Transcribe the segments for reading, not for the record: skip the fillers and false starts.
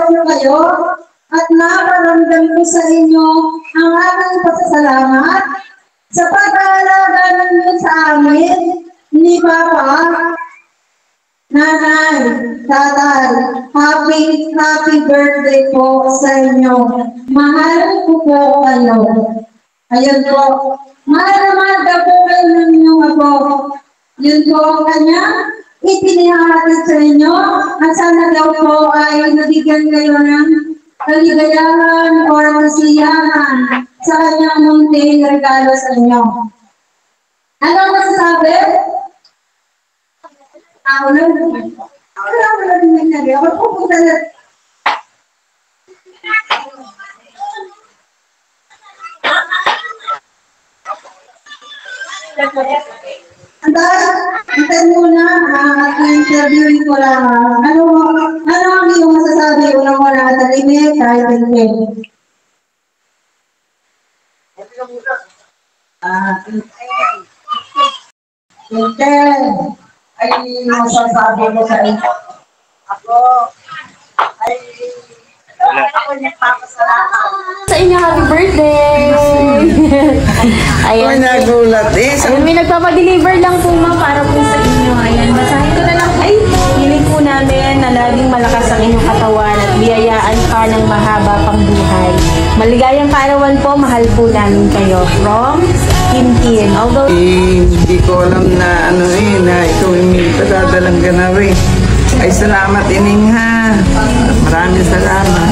ko kayo at naparamdam ko sa inyo ang aking pasasalamat sa pag-aalaga ninyo sa amin ni Papa, Nanay, Tatay. Happy birthday po sa inyo. Mahal ko po kayo. Ayun po. Mahal na mahal ka po kayo ng inyong apo. Yun po ang kanya ipinihahatid sa inyo at sana daw po ay nabigyan kayo ng kaligayahan o kasiyahan sa kanyang munting regalo sa inyo. Ano ang masasabi? Ako lang. Ako lang din nangyari. Ako pupunta na. Antay muna at interviewin ko lang. Ano ang iyong masasabi? Unang-una at talimit kahit hindi. Ay masasabi ko sa inyo. Ako nagpapasalamat sa inyo, happy birthday! Ayan. Nagulat eh. Ayun, may nagpapadeliver lang po ma'am para po sa inyo. Ayan, basahin ko na lang. Ay, hiling po namin na laging malakas ang inyong katawan at biyayaan ka ng mahaba pang buhay. Maligayang kaarawan po, mahal po namin kayo. From Kim Kim. Although, hindi ko alam na na ikaw may padadalang ganawi. Ay, salamat ining ha. Maraming salamat.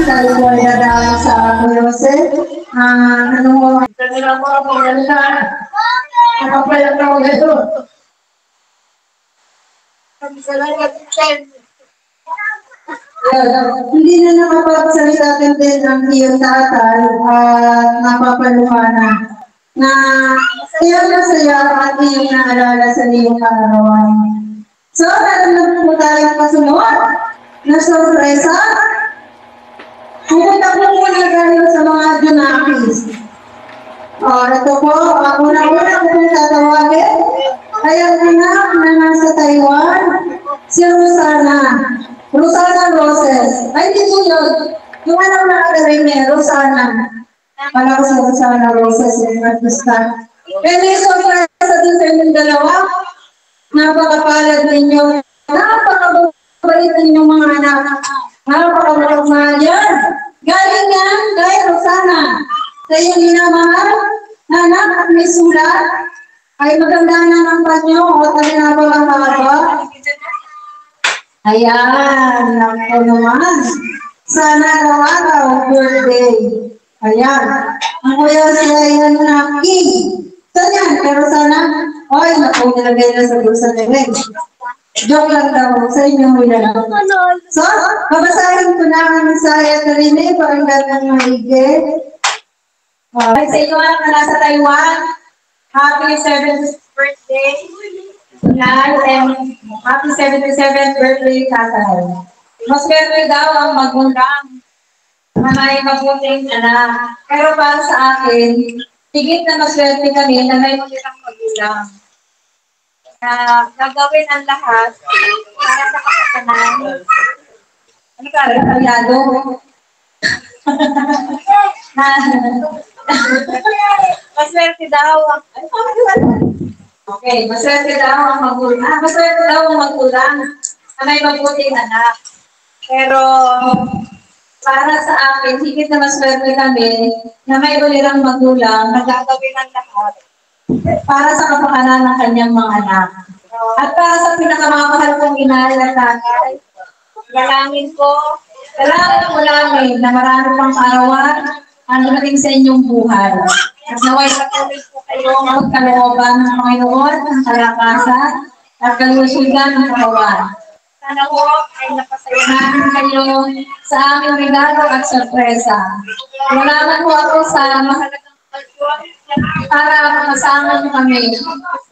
Dahil po ay dadaan sa Jose, ano mo, kanila mo ang mga ano pa yung tao nito? Hindi na nakapagsalita din ang iyong tatay at napapaluha na masaya at iyong naalala sa iyong kaarawan. So, meron na po tayong kasunod na sorpresa. Pupunta po muna kayo sa mga Junakis. Ito po, una-una po tatawagin. Ayan na nasa Taiwan, si Rosana. Rosana Roses. Ay, hindi po yun. Yung anong nakagaling niya, Rosana. Wala ko sa Rosana Roses, yung artista. Kaya may sorpresa din sa inyong dalawa. Napakapalad ninyo. Napakabait ninyong mga anak. Napakabait yan. Galing yan kay Rosana. Sa iyong minamahal, anak at may sulat, ay maganda na ng panyo o tayo na ba ang haba? Ayan, ako naman. Sana araw-araw, birthday. Ayan. Ang kuya sila yan na king. Saan yan? Pero sana, ay, naku, nilagay na sa bulsa nila. Joke lang daw, sa inyo muna lang. So, babasahin ko na ang Bisaya at Rene, pakinggan ng maigit. Sa inyo na nasa Taiwan, happy 7th birthday. Happy 77th birthday, Tatay. Mas meron daw ang magundang na may mabuting anak. Pero para sa akin, higit na maswerte kami na may magandang magulang. Gagawin ang lahat para sa kapakanan. Ano ka rin? Aliado? Maswerte daw ang... Okay, maswerte daw ang magulang. Maswerte daw ang magulang na may mabuting anak. Pero para sa akin, higit na maswerte kami na may ulirang magulang na gagawin ang lahat para sa kapakanan ng kanyang mga anak. At para sa pinakamamahal kong ina at tatay, dalangin ko namin na marami pang kaarawan ang dumating sa inyong buhay. At naway patuloy po kayong magkalooban ng Panginoon, ng kalakasan, at kalusugan ng katawan. Sana po ay napasaya namin kayo sa aming regalo at sorpresa. Wala na po ako sa mahalagang para makasama niyo kami.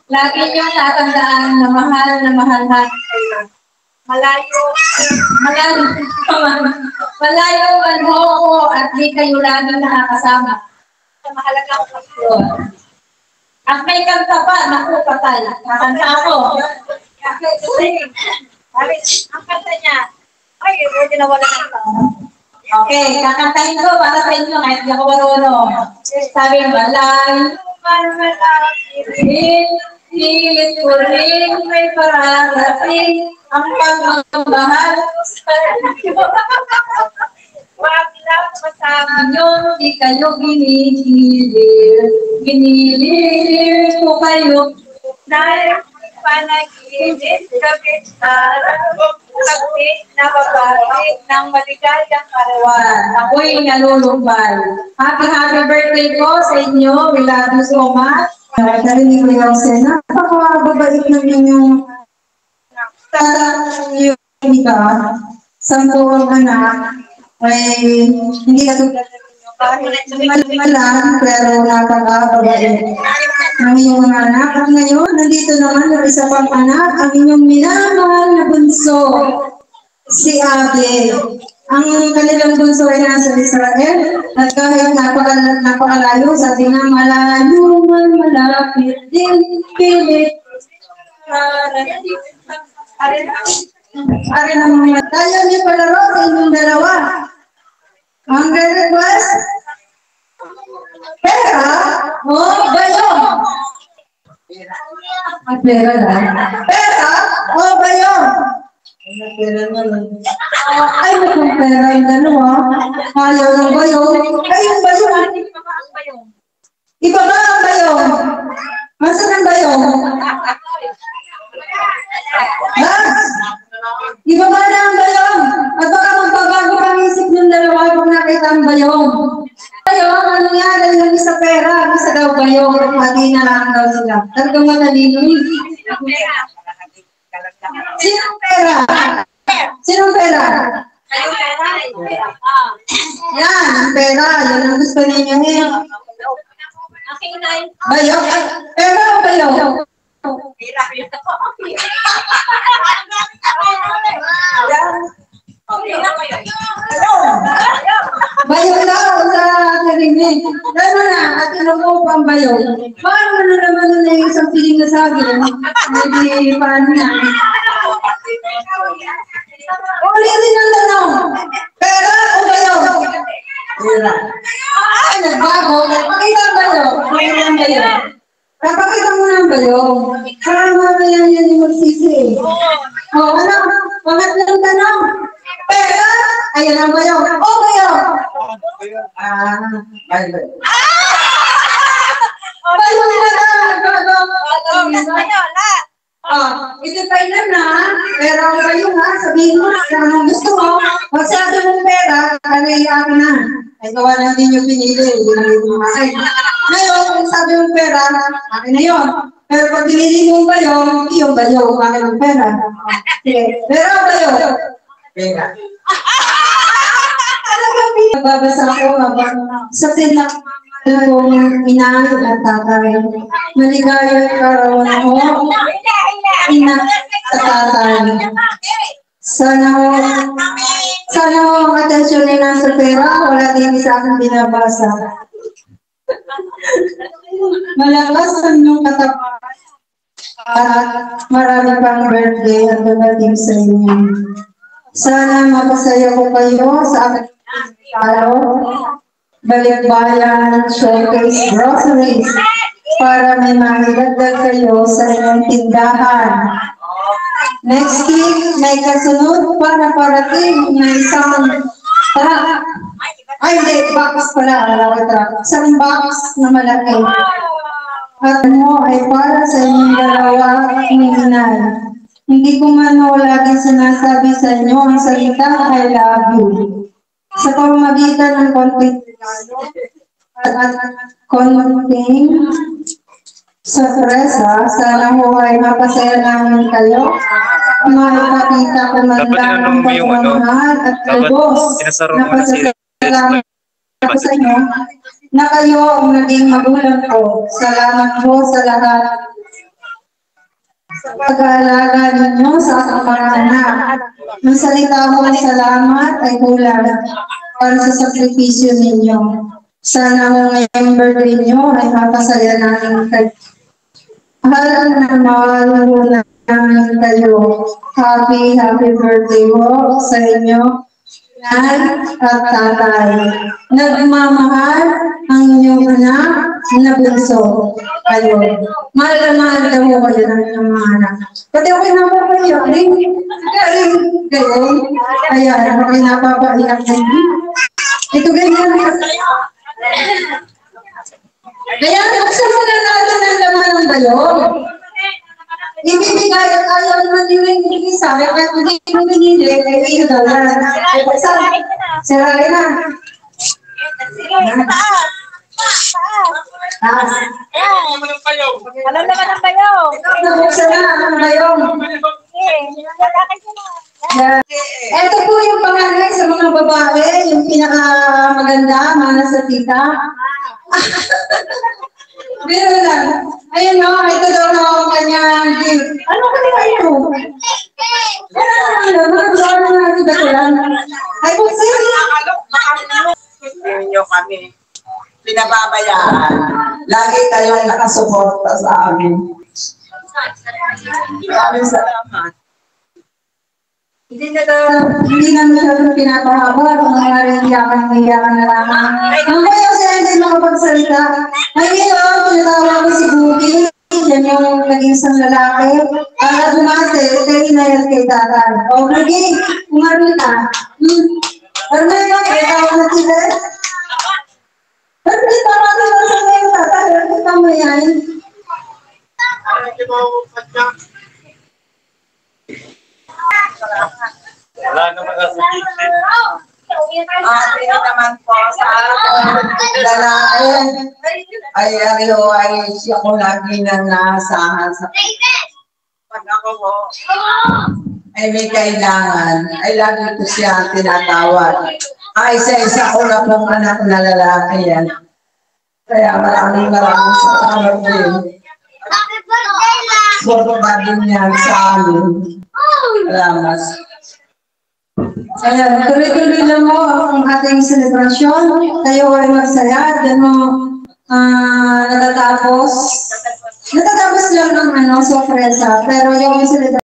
Lagi niyo tatandaan na mahal natin kayo. Malayo man ho ako at di kayo lagi nakakasama sa mahalagang pagkakas. At may kanta pa, naku, patay. Nakanta ako. Ang kanta niya, ay, hindi na wala ng tao. Okay, kakantahin ko para sa inyo kahit hindi ako marunong. Sabi, malayo man malapit, pilit ko rin may pararating ang pagmamahal sa inyo. Wag lang masabi nyo, di kayo ginigilir. Ginigilir ko kayo dahil panaginip kapit araw. Kapit na babalik ng maligayang arawan. Ako'y nalulumbay. Happy birthday po sa inyo. We love you so much. Narinig ko yung sena. Napakababait ng inyong sampung anak ay hindi katulad ng malang pero nakakababait ang inyong anak. At ngayon, nandito naman ang isa pang anak, ang inyong minamahal na bunso, si Abel. Ang kanilang bunso ay nasa Israel at kahit napakalayo, sabi na malayo man malapit din, pilit. Arin ang mga tayo niyo palaro sa inyong dalawa. Ang request? Pera? O bayong? Ang pera lang. Pera? O bayong? Ay, may pera yung dalawa. Ayaw ng bayong. Ay, yung bayong. Iba ba ang bayong? Masan ang bayong? Ha? Iba ba na ang bayong? At baka magbabago pang isip ng dalawa kung nakita ang bayong. Bayong, ano nga, dahil yung isa pera, isa daw bayong, pati na lang daw sila. Talagang matalino. Sinong pera? Sinong pera? Yan, ang pera. Yan ang gusto ninyo eh. Bayong? Pera o bayong? Bayong daw sa narinig. Gano'n na, at mo pang bayong. Paano na naman na yung isang piling na saging? Hindi, paano na? Ulitin ang tanong. Pera o bayong? Pera. Ay, nagbago. Pakita ang bayong. Pakita ang bayong. Kapakita mo ng bayong. Karama na yan yan yung magsisi. O, ano? Pangatlong tanong. Pera? Ayan ang bayong. O, bayong! Bayong. Bayong na ito tayo na. Pera o bayong ha? Sabihin mo na gusto mo. Magsado ng pera, kanay akin na. Ay, gawa na din yung pinili. Ngayon, kung sabi yung pera, akin na yun. Pero pag pinili mo yung bayong, akin ang pera. Pera o bayong? Pera. Babasa ko sa tinakmal kong ina at tatay. Maligayang karawan mo, ina at tatay. Sana ang atensyon ay nasa pera, wala din sa akin binabasa. Malakas ang inyong katapat at marami pang birthday at dumating sa inyo. Sana mapasaya ko kayo sa aking balikbayan showcase groceries para may mahilagdag kayo sa inyong tindahan. Next week, may kasunod pa na parating na isang truck. Ay, hindi, box pala. Isang box na malaki. At mo ay para sa inyong dalawa ng inay. Hindi ko man lagi sinasabi sa inyo ang salita I love you. Sa pamamagitan ng konting at konting sorpresa, sana ho ay mapasaya namin kayo. Maipakita ko man lang ang pagmamahal at lubos na pasasalamat ko sa inyo na kayo ang naging magulang ko. Salamat po sa lahat sa pag-aalaga ninyo sa aking mga anak. Ang salita ko ng salamat ay kulang para sa sakripisyo ninyo. Sana ngayong birthday nyo ay mapasaya namin Mahal naman muna namin kayo. Happy birthday po sa inyo. Nan at tatay. Nagmamahal ang inyong anak na bunso. Kayo. Mahal na mahal daw ko kayo ng inyong mga anak. Pati ako napapahiya. Kaya ako napapaiyak din. Ito ganyan. Kaya buksan mo na natin ang laman ng balon. Ibibigay at ayaw naman yung hindi sa akin. Kaya kung hindi mo binili, ay iyo daw na. Ay buksan. Sirali na. Taas. Alam naman ang bayo. Nabuksan na ang bayong. Ito po yung pangalan sa mga babae, yung pinakamaganda, mana sa tita. Biro lang. Ayun no, ito daw na ang kanyang gift. Ano ka nila ito? Ay, kung sino? Hindi nyo kami pinababayaan. Lagi kayong nakasuporta sa amin. Maraming salamat. Hindi namin siya pinapahaba. Kung nangyari iyakan na lamang. Ang kayo siya hindi makapagsalita. Ngayon, pinatawa ko si Buki. Yan yung naging isang lalaki. Para dumate, kay inayal kay tatay. O, Buki, umarli ka. Armay ka, pinatawa na sila. Pero pinatawa ka na sa ngayon, tatay. Kita mo yan. Wala naman kasi kitchen. Ate naman po sa lalaki. Ay siya ko lagi na naasahan sa pag ako po ay may kailangan. Ay lagi ko siya tinatawag. Ay isa-isa ko na pong anak na lalaki yan. Kaya maraming salamat din. Sobra din yan sa amin. Salamat. Ayan, tuloy-tuloy lang mo ang ating selebrasyon. Tayo ay magsaya. Diyan mo natatapos. Natatapos lang ng sorpresa. Pero yung selebrasyon.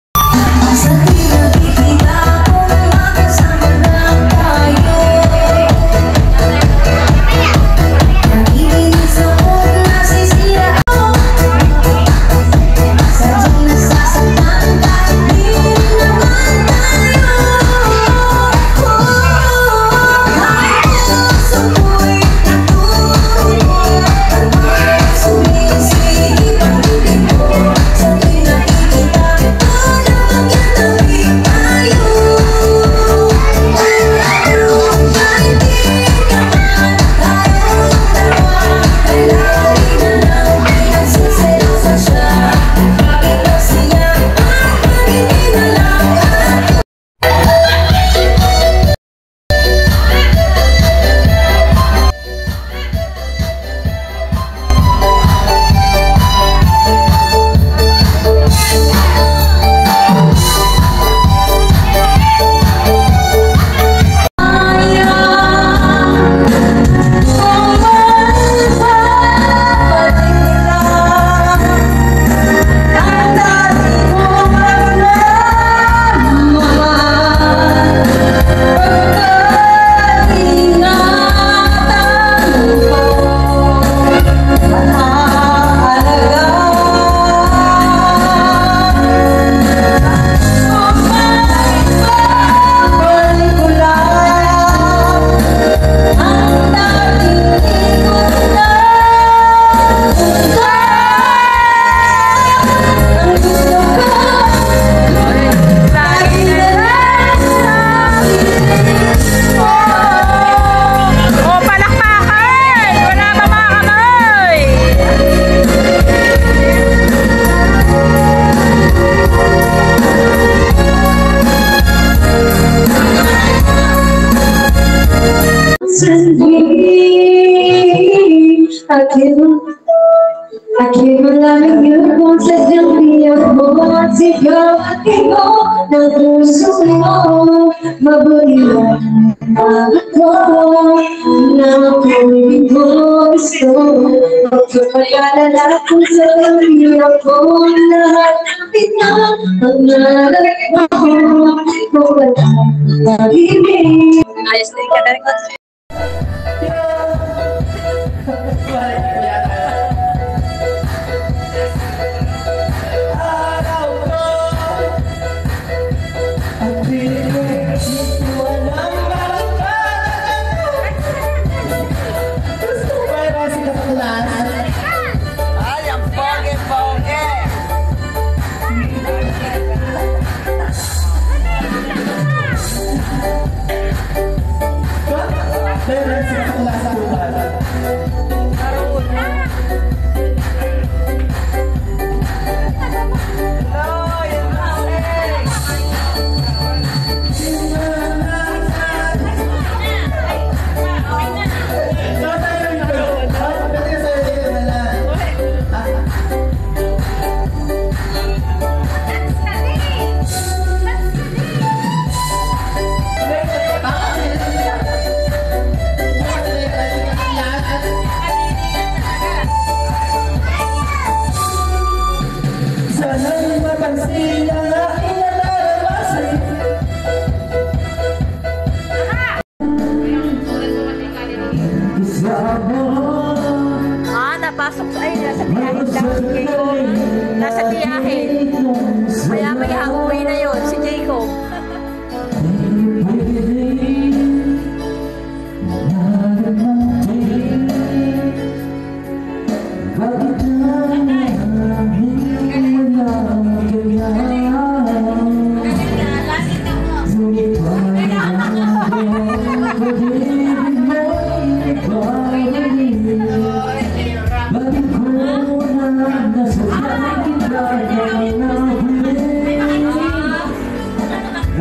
Aking malamig yun kung sadyang tiyak mo at sigaw at ikaw ng puso mo. Mabuliwan ang ako na ako'y mo gusto magpapalala ko sa hirap ko lahat pinangarap ako kung wala tahimik. Ayos din ka na. Ay, ang pogi-pogi! Sana'y mapansin ang aking nalalabasan. Napasok sa ay, nasa tiyahin lang si Jacob. Nasa tiyahin. Kaya may hanguwi na yon si Jacob.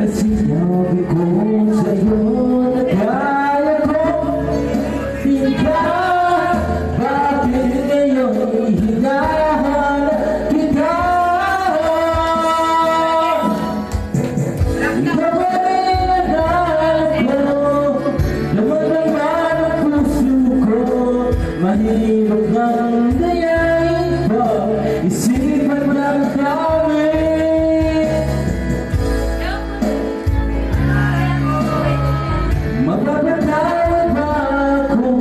Sinabi ko sa'yo na kaya ko ikaw, bakit ngayon hinahanap kita? Ikaw ay naghanap ko, naman naman ang puso ko. Mahirap ng dayain pa, isipan ng kami. Magpapatawad ba ako?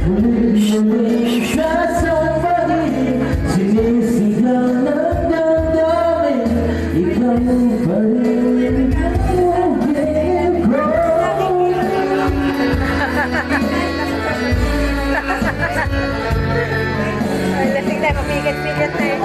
Muling-muling ka sa pagin, sinisigang nagdadamay, ikaw pa rin ang ugin ko. Ay, lasing tayo, pamigit-pigit tayo.